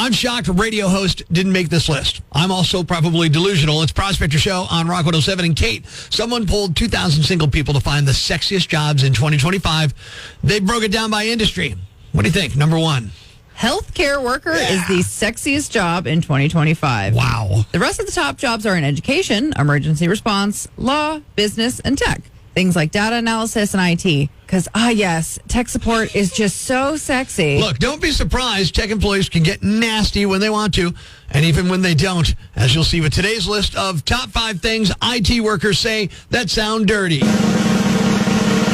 I'm shocked a radio host didn't make this list. I'm also probably delusional. It's Prospector Show on Rock 107. And Kate, someone polled 2,000 single people to find the sexiest jobs in 2025. They broke it down by industry. What do you think? Number one. Healthcare worker is the sexiest job in 2025. Wow. The rest of the top jobs are in education, emergency response, law, business, and tech. Things like data analysis and IT. Because, yes, tech support is just so sexy. Look, don't be surprised. Tech employees can get nasty when they want to, and even when they don't, as you'll see with today's list of top 5 things IT workers say that sound dirty.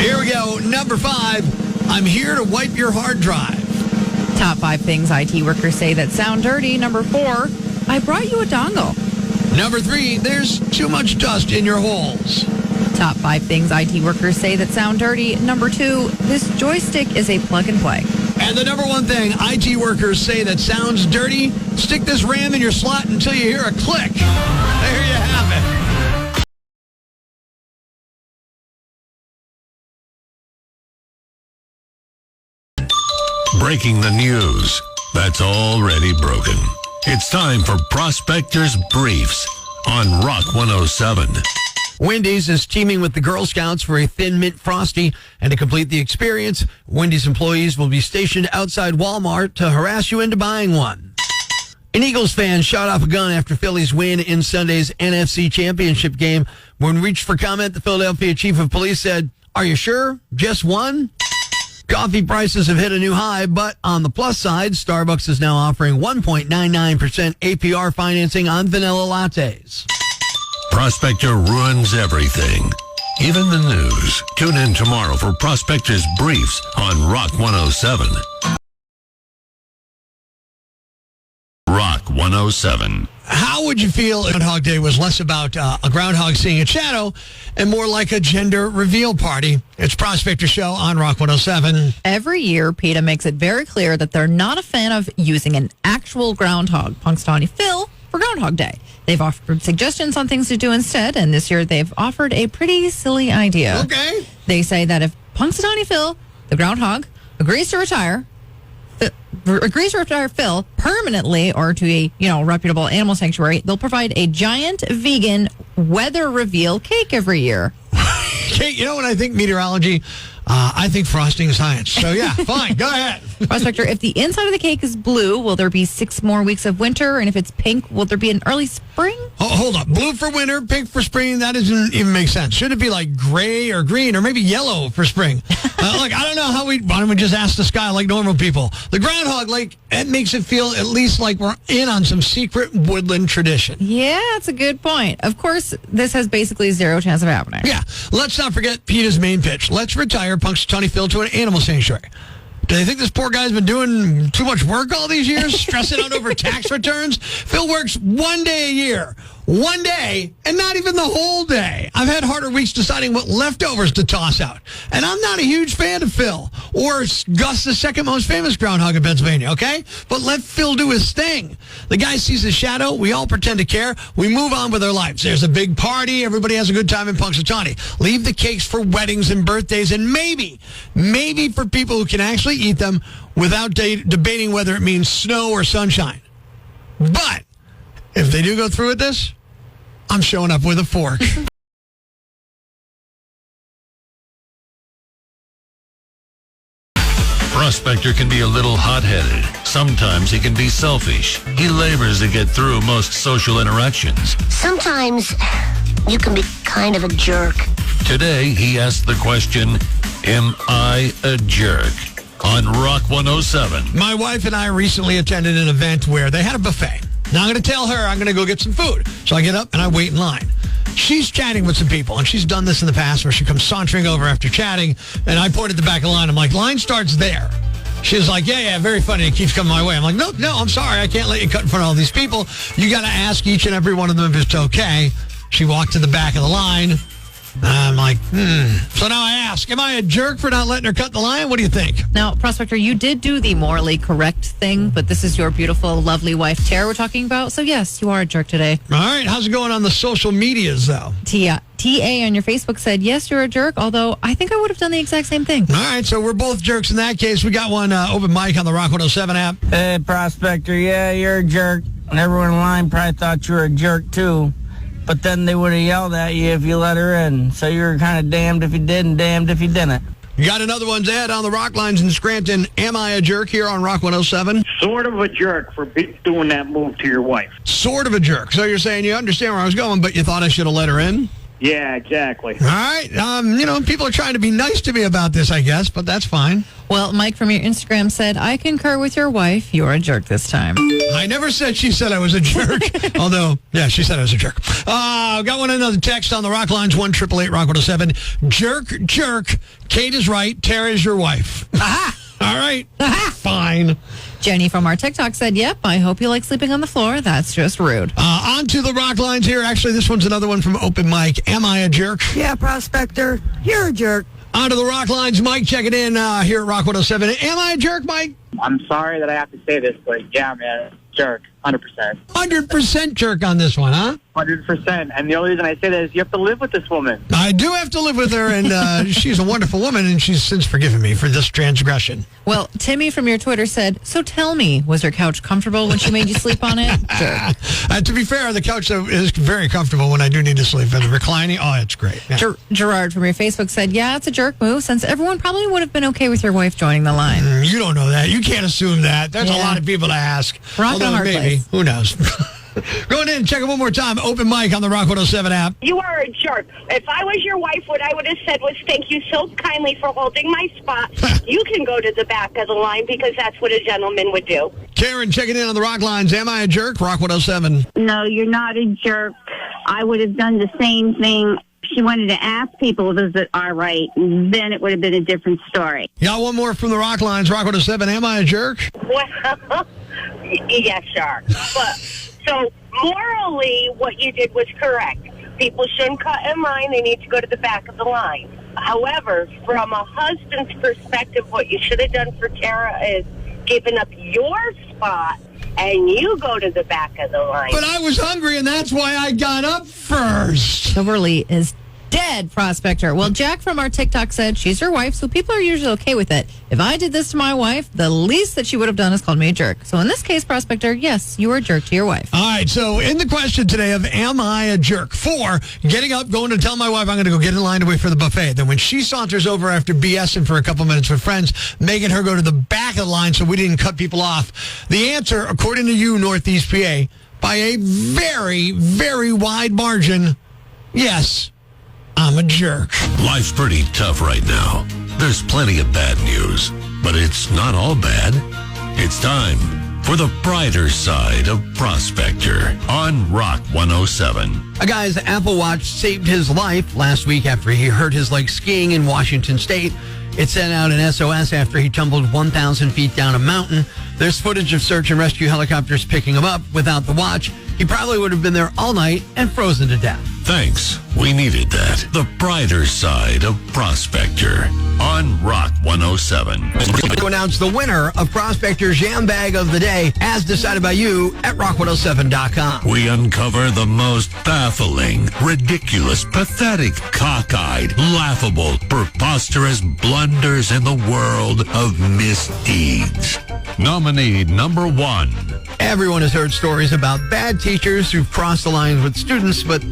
Here we go. Number 5, I'm here to wipe your hard drive. Top 5 things IT workers say that sound dirty. Number 4, I brought you a dongle. Number 3, there's too much dust in your holes. Top 5 things IT workers say that sound dirty. Number 2, this joystick is a plug and play. And the number 1 thing IT workers say that sounds dirty, stick this RAM in your slot until you hear a click. There you have it. Breaking the news that's already broken. It's time for Prospector's Briefs on Rock 107. Wendy's is teaming with the Girl Scouts for a Thin Mint Frosty, and to complete the experience, Wendy's employees will be stationed outside Walmart to harass you into buying one. An Eagles fan shot off a gun after Philly's win in Sunday's NFC Championship game. When reached for comment, the Philadelphia chief of police said, "Are you sure? Just one?" Coffee prices have hit a new high, but on the plus side, Starbucks is now offering 1.99% APR financing on vanilla lattes. Prospector ruins everything, even the news. Tune in tomorrow for Prospector's Briefs on Rock 107. Rock 107. How would you feel if Groundhog Day was less about a groundhog seeing a shadow and more like a gender reveal party? It's Prospector Show on Rock 107. Every year, PETA makes it very clear that they're not a fan of using an actual groundhog, Punxsutawney Phil, for Groundhog Day. They've offered suggestions on things to do instead, and this year they've offered a pretty silly idea. Okay. They say that if Punxsutawney Phil, the groundhog, agrees to retire Phil permanently or to a reputable animal sanctuary, they'll provide a giant vegan weather reveal cake every year. Kate, you know what I think meteorology? I think frosting is science. So, yeah, fine. Go ahead. Prospector, if the inside of the cake is blue, will there be 6 more weeks of winter? And if it's pink, will there be an early spring? Oh, hold up. Blue for winter, pink for spring. That doesn't even make sense. Should it be like gray or green or maybe yellow for spring? Look, I don't know why don't we just ask the sky like normal people? The groundhog, it makes it feel at least like we're in on some secret woodland tradition. Yeah, that's a good point. Of course, this has basically 0 chance of happening. Yeah. Let's not forget PETA's main pitch. Let's retire Punxsutawney Phil to an animal sanctuary. Do they think this poor guy's been doing too much work all these years, stressing out over tax returns? Phil works 1 day a year. 1 day, and not even the whole day. I've had harder weeks deciding what leftovers to toss out. And I'm not a huge fan of Phil, or Gus, the second most famous groundhog in Pennsylvania, okay? But let Phil do his thing. The guy sees his shadow. We all pretend to care. We move on with our lives. There's a big party. Everybody has a good time in Punxsutawney. Leave the cakes for weddings and birthdays, and maybe for people who can actually eat them without debating whether it means snow or sunshine. But if they do go through with this, I'm showing up with a fork. Prospector can be a little hot-headed. Sometimes he can be selfish. He labors to get through most social interactions. Sometimes you can be kind of a jerk. Today, he asked the question, am I a jerk? On Rock 107. My wife and I recently attended an event where they had a buffet. Now I'm going to tell her I'm going to go get some food. So I get up and I wait in line. She's chatting with some people, and she's done this in the past where she comes sauntering over after chatting, and I point at the back of the line. I'm like, line starts there. She's like, yeah, very funny. It keeps coming my way. I'm like, no, I'm sorry. I can't let you cut in front of all these people. You got to ask each and every one of them if it's okay. She walked to the back of the line. I'm like, So now I ask, am I a jerk for not letting her cut the line? What do you think? Now, Prospector, you did do the morally correct thing, but this is your beautiful, lovely wife, Tara, we're talking about. So, yes, you are a jerk today. All right. How's it going on the social medias, though? Tia TA on your Facebook said, yes, you're a jerk, although I think I would have done the exact same thing. All right, so we're both jerks in that case. We got one open mic on the Rock 107 app. Hey, Prospector, yeah, you're a jerk. And everyone in line probably thought you were a jerk, too. But then they would have yelled at you if you let her in. So you were kind of damned if you did and damned if you didn't. You got another one's ad on the Rock Lines in Scranton. Am I a jerk here on Rock 107? Sort of a jerk for doing that move to your wife. Sort of a jerk. So you're saying you understand where I was going, but you thought I should have let her in? Yeah, exactly. All right. People are trying to be nice to me about this, I guess, but that's fine. Well, Mike from your Instagram said, I concur with your wife. You're a jerk this time. I never said she said I was a jerk. Although, yeah, she said I was a jerk. Got another text on the Rock Lines, 1-888-ROCK 107. Jerk. Kate is right. Tara is your wife. Aha! All right. Aha! Fine. Jenny from our TikTok said, yep, I hope you like sleeping on the floor. That's just rude. On to the Rock Lines here. Actually, this one's another one from Open Mic. Am I a jerk? Yeah, Prospector, you're a jerk. On to the Rock Lines. Mike, check it in here at Rock 107. Am I a jerk, Mike? I'm sorry that I have to say this, but yeah, man, jerk, 100%. 100% jerk on this one, huh? 100%. And the only reason I say that is you have to live with this woman. I do have to live with her, and she's a wonderful woman, and she's since forgiven me for this transgression. Well, Timmy from your Twitter said, so tell me, was your couch comfortable when she made you sleep on it? Jerk. To be fair, the couch is very comfortable when I do need to sleep. And reclining, oh, it's great. Yeah. Gerard from your Facebook said, yeah, it's a jerk move, since everyone probably would have been okay with your wife joining the line. You don't know that. You can't assume that. There's a lot of people to ask. Rock on a hard maybe. place. Who knows? Going in, check it one more time. Open mic on the Rock 107 app. You are a jerk. If I was your wife, what I would have said was, thank you so kindly for holding my spot. You can go to the back of the line because that's what a gentleman would do. Karen, checking in on the Rock Lines. Am I a jerk? Rock 107. No, you're not a jerk. I would have done the same thing. She wanted to ask people, is it all right? Then it would have been a different story. Got one more from the Rock Lines. Rock 107. Am I a jerk? Well, yes, sure. But so morally, what you did was correct. People shouldn't cut in line. They need to go to the back of the line. However, from a husband's perspective, what you should have done for Tara is given up your spot and you go to the back of the line. But I was hungry, and that's why I got up first. Chivalry is dead, Prospector. Well, Jack from our TikTok said she's your wife, so people are usually okay with it. If I did this to my wife, the least that she would have done is called me a jerk. So in this case, Prospector, yes, you were a jerk to your wife. All right, so in the question today of am I a jerk? 4, getting up, going to tell my wife I'm going to go get in line to wait for the buffet. Then when she saunters over after BSing for a couple minutes with friends, making her go to the back of the line so we didn't cut people off. The answer, according to you, Northeast PA, by a very, very wide margin, yes, I'm a jerk. Life's pretty tough right now. There's plenty of bad news, but it's not all bad. It's time for the brighter side of Prospector on Rock 107. A guy's Apple Watch saved his life last week after he hurt his leg skiing in Washington State. It sent out an SOS after he tumbled 1,000 feet down a mountain. There's footage of search and rescue helicopters picking him up. Without the watch, he probably would have been there all night and frozen to death. Thanks. We needed that. The brighter side of Prospector on Rock 107. To announce the winner of Prospector's Jam Bag of the Day, as decided by you at rock107.com. We uncover the most baffling, ridiculous, pathetic, cockeyed, laughable, preposterous blunders in the world of misdeeds. Nominee number 1. Everyone has heard stories about bad teachers who've crossed the lines with students, but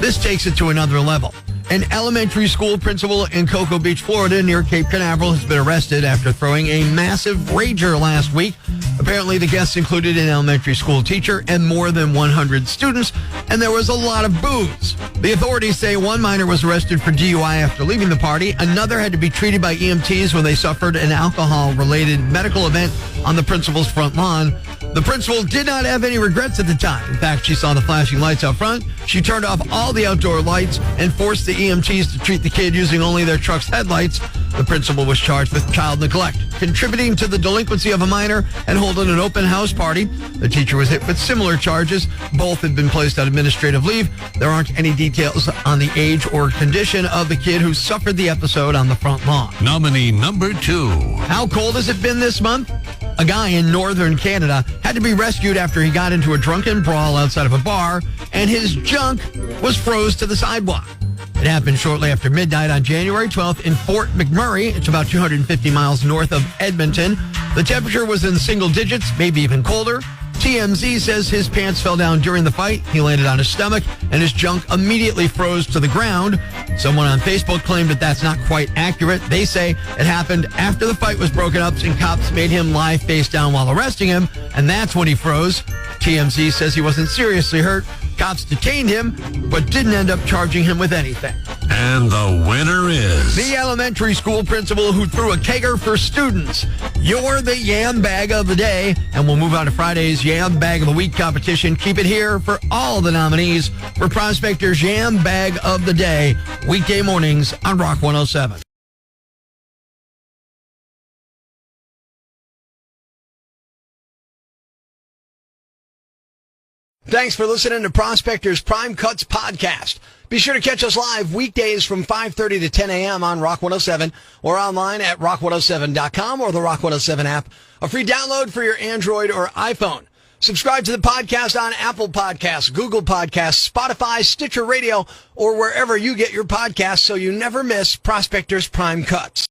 this takes it to another level. An elementary school principal in Cocoa Beach, Florida, near Cape Canaveral, has been arrested after throwing a massive rager last week. Apparently, the guests included an elementary school teacher and more than 100 students, and there was a lot of booze. The authorities say one minor was arrested for DUI after leaving the party. Another had to be treated by EMTs when they suffered an alcohol-related medical event on the principal's front lawn. The principal did not have any regrets at the time. In fact, she saw the flashing lights out front. She turned off all the outdoor lights and forced the EMTs to treat the kid using only their truck's headlights. The principal was charged with child neglect, contributing to the delinquency of a minor, and holding an open house party. The teacher was hit with similar charges. Both had been placed on administrative leave. There aren't any details on the age or condition of the kid who suffered the episode on the front lawn. Nominee number 2. How cold has it been this month? A guy in northern Canada had to be rescued after he got into a drunken brawl outside of a bar, and his junk was froze to the sidewalk. It happened shortly after midnight on January 12th in Fort McMurray. It's about 250 miles north of Edmonton. The temperature was in single digits, maybe even colder. TMZ says his pants fell down during the fight. He landed on his stomach, and his junk immediately froze to the ground. Someone on Facebook claimed that that's not quite accurate. They say it happened after the fight was broken up, and cops made him lie face down while arresting him, and that's when he froze. TMZ says he wasn't seriously hurt. Cops detained him, but didn't end up charging him with anything. And the winner is the elementary school principal who threw a kegger for students. You're the Yam Bag of the Day, and we'll move on to Friday's Yam Bag of the Week competition. Keep it here for all the nominees for Prospector's Yam Bag of the Day, weekday mornings on Rock 107. Thanks for listening to Prospector's Prime Cuts podcast. Be sure to catch us live weekdays from 5:30 to 10 a.m. on Rock 107 or online at rock107.com or the Rock 107 app, a free download for your Android or iPhone. Subscribe to the podcast on Apple Podcasts, Google Podcasts, Spotify, Stitcher Radio, or wherever you get your podcasts so you never miss Prospector's Prime Cuts.